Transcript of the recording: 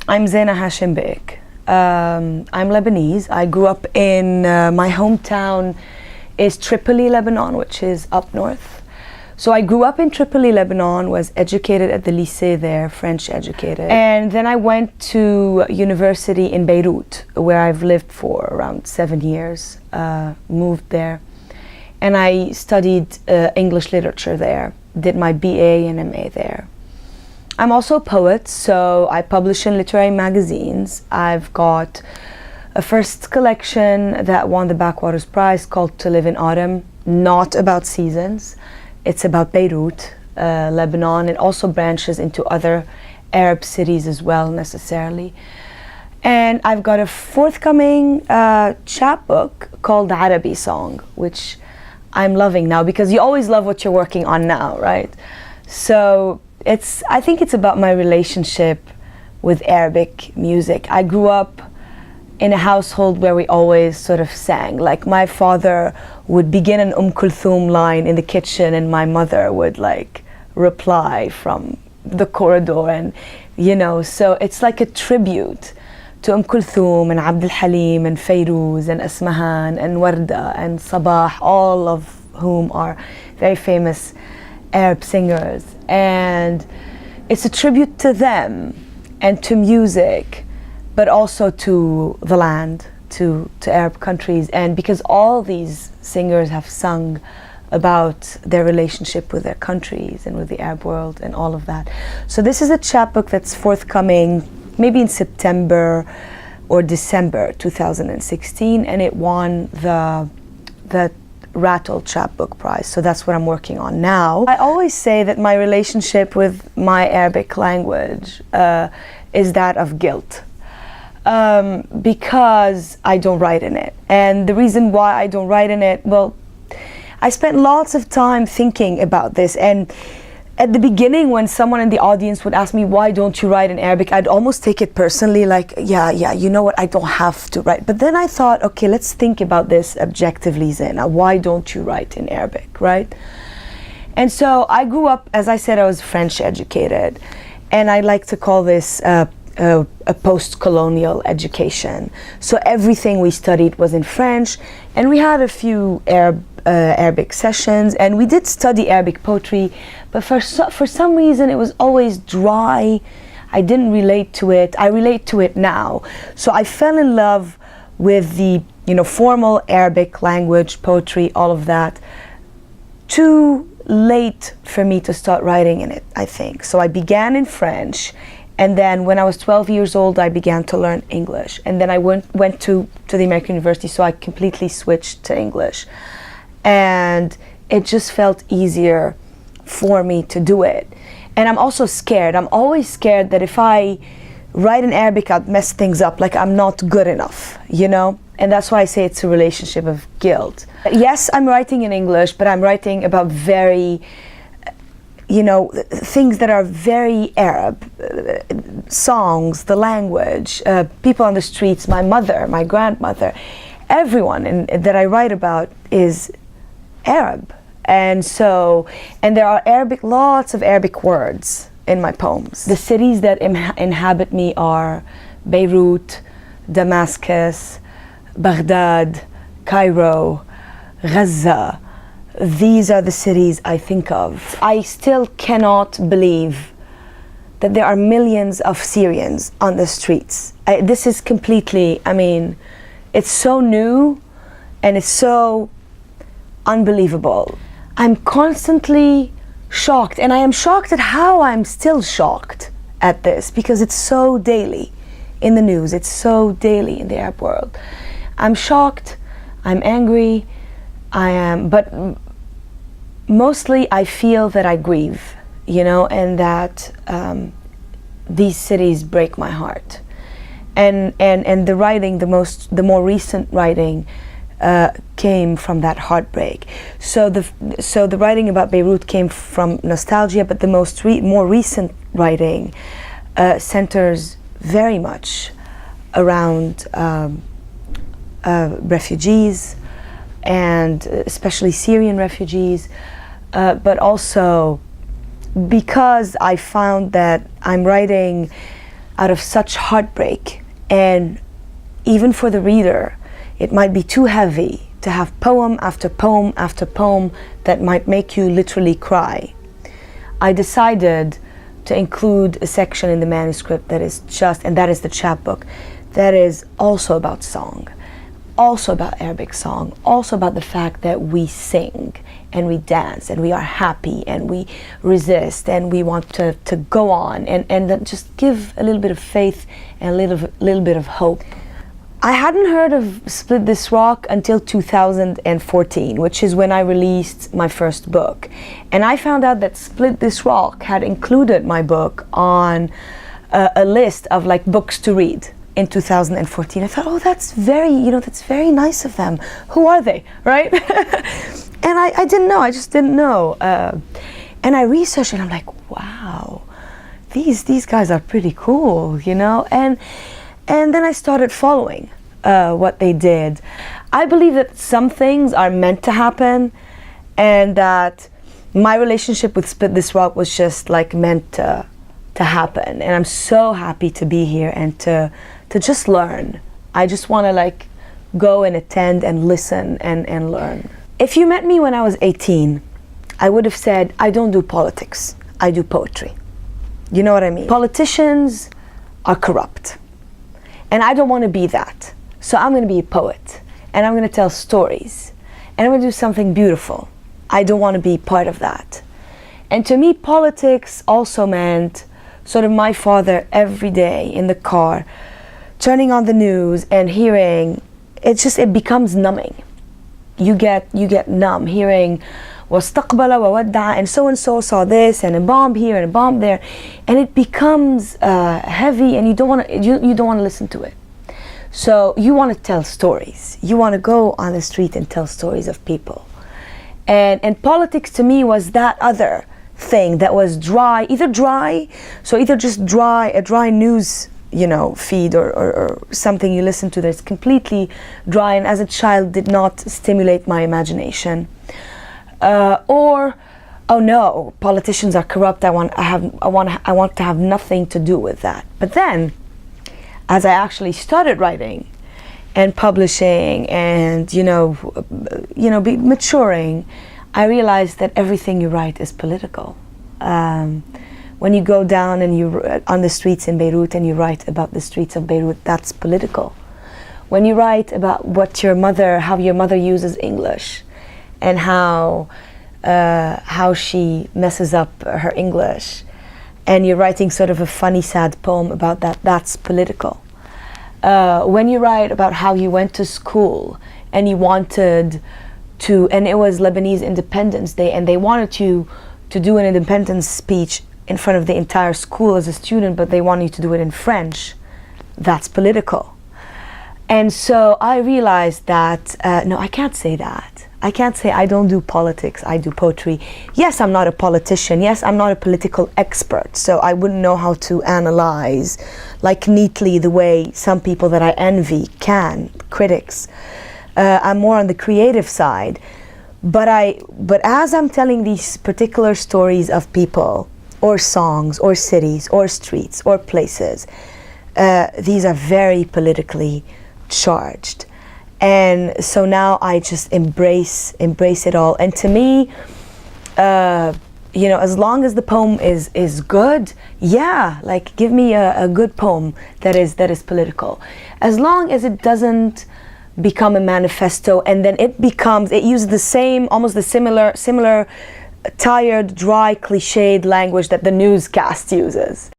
I'm Zeina Hashem Beck. I'm Lebanese. I grew up in my hometown is Tripoli, Lebanon, which is up north. So I grew up in Tripoli, Lebanon, was educated at the lycée there, French educated. And then I went to university in Beirut, where I've lived for around 7 years, moved there. And I studied English literature there, did my BA and MA there. I'm also a poet, so I publish in literary magazines. I've got a first collection that won the Backwaters Prize called To Live in Autumn, not about seasons. It's about Beirut, Lebanon. It also branches into other Arab cities as well, necessarily. And I've got a forthcoming chapbook called The Arabi Song, which I'm loving now, because you always love what you're working on now, right? So I think it's about my relationship with Arabic music. I grew up in a household where we always sort of sang. Like, my father would begin an Kulthum line in the kitchen, and my mother would like reply from the corridor, and so it's like a tribute to Kulthum and Abd al-Halim and Fairuz and Asmahan and Warda and Sabah, all of whom are very famous Arab singers. And it's a tribute to them and to music, but also to the land, to Arab countries. And because all these singers have sung about their relationship with their countries and with the Arab world and all of that. So this is a chapbook that's forthcoming maybe in September or December 2016, and it won the Rattle Chapbook Prize. So that's what I'm working on now. I always say that my relationship with my Arabic language is that of guilt. Because I don't write in it. And the reason why I don't write in it, well, I spent lots of time thinking about this. And at the beginning, when someone in the audience would ask me, why don't you write in Arabic? I'd almost take it personally, like, yeah, you know what, I don't have to write. But then I thought, okay, let's think about this objectively, Zeina. Why don't you write in Arabic, right? And so I grew up, as I said, I was French educated. And I like to call this a post-colonial education. So everything we studied was in French, and we had a few Arabic sessions, and we did study Arabic poetry, but for some reason it was always dry. I didn't relate to it. I relate to it now. So I fell in love with the formal Arabic language, poetry, all of that. Too late for me to start writing in it, I think. So I began in French. And then when I was 12 years old, I began to learn English. And then I went to the American University, so I completely switched to English. And it just felt easier for me to do it. And I'm also scared. I'm always scared that if I write in Arabic, I'll mess things up, like I'm not good enough, And that's why I say it's a relationship of guilt. Yes, I'm writing in English, but I'm writing about very things that are very Arab, songs, the language, people on the streets, my mother, my grandmother, everyone that I write about is Arab. And there are lots of Arabic words in my poems. The cities that inhabit me are Beirut, Damascus, Baghdad, Cairo, Gaza. These are the cities I think of. I still cannot believe that there are millions of Syrians on the streets. This is completely, it's so new and it's so unbelievable. I'm constantly shocked, and I am shocked at how I'm still shocked at this, because it's so daily in the news, it's so daily in the Arab world. I'm shocked, I'm angry, but mostly I feel that I grieve, and that these cities break my heart. And the writing, the more recent writing came from that heartbreak. So the writing about Beirut came from nostalgia, but the more recent writing centers very much around refugees, and especially Syrian refugees, but also because I found that I'm writing out of such heartbreak, and even for the reader, it might be too heavy to have poem after poem after poem that might make you literally cry. I decided to include a section in the manuscript that is just, and that is the chapbook, that is also about song, also about Arabic song, also about the fact that we sing and we dance and we are happy and we resist and we want to go on and then just give a little bit of faith and a little bit of hope. I hadn't heard of Split This Rock until 2014, which is when I released my first book. And I found out that Split This Rock had included my book on a list of like books to read in 2014. I thought, oh, that's very nice of them. Who are they, right? And I didn't know, I just didn't know. And I researched and I'm like, wow, these guys are pretty cool, you know? And then I started following what they did. I believe that some things are meant to happen, and that my relationship with Split This Rock was just like meant to happen. And I'm so happy to be here and to just learn. I just want to like go and attend and listen and learn. If you met me when I was 18, I would have said, I don't do politics, I do poetry. You know what I mean? Politicians are corrupt. And I don't want to be that. So I'm going to be a poet. And I'm going to tell stories. And I'm going to do something beautiful. I don't want to be part of that. And to me, politics also meant sort of my father every day in the car, turning on the news and hearing, it becomes numbing. You get numb hearing واستقبل وودع and so saw this and a bomb here and a bomb there, and it becomes heavy, and you don't want to listen to it. So you want to tell stories. You want to go on the street and tell stories of people. And politics to me was that other thing that was dry, so either just a dry news, you know, feed or something you listen to that's completely dry and as a child did not stimulate my imagination. Or, oh no, politicians are corrupt. I want to have nothing to do with that. But then, as I actually started writing and publishing and be maturing, I realized that everything you write is political. When you go down and you on the streets in Beirut and you write about the streets of Beirut, that's political. When you write about how your mother uses English, and how she messes up her English, and you're writing sort of a funny, sad poem about that, that's political. When you write about how you went to school and you wanted to, and it was Lebanese Independence Day, and they wanted you to do an independence speech in front of the entire school as a student, but they wanted you to do it in French, that's political. And so I realized that, no, I can't say that. I can't say I don't do politics, I do poetry. Yes, I'm not a politician. Yes, I'm not a political expert, so I wouldn't know how to analyze like neatly the way some people that I envy can, critics. I'm more on the creative side. But as I'm telling these particular stories of people, or songs, or cities, or streets, or places, these are very politically charged. And so now I just embrace it all. And to me, as long as the poem is good, yeah, like give me a good poem that is political. As long as it doesn't become a manifesto, and then it uses the same, almost the similar tired, dry, cliched language that the newscast uses.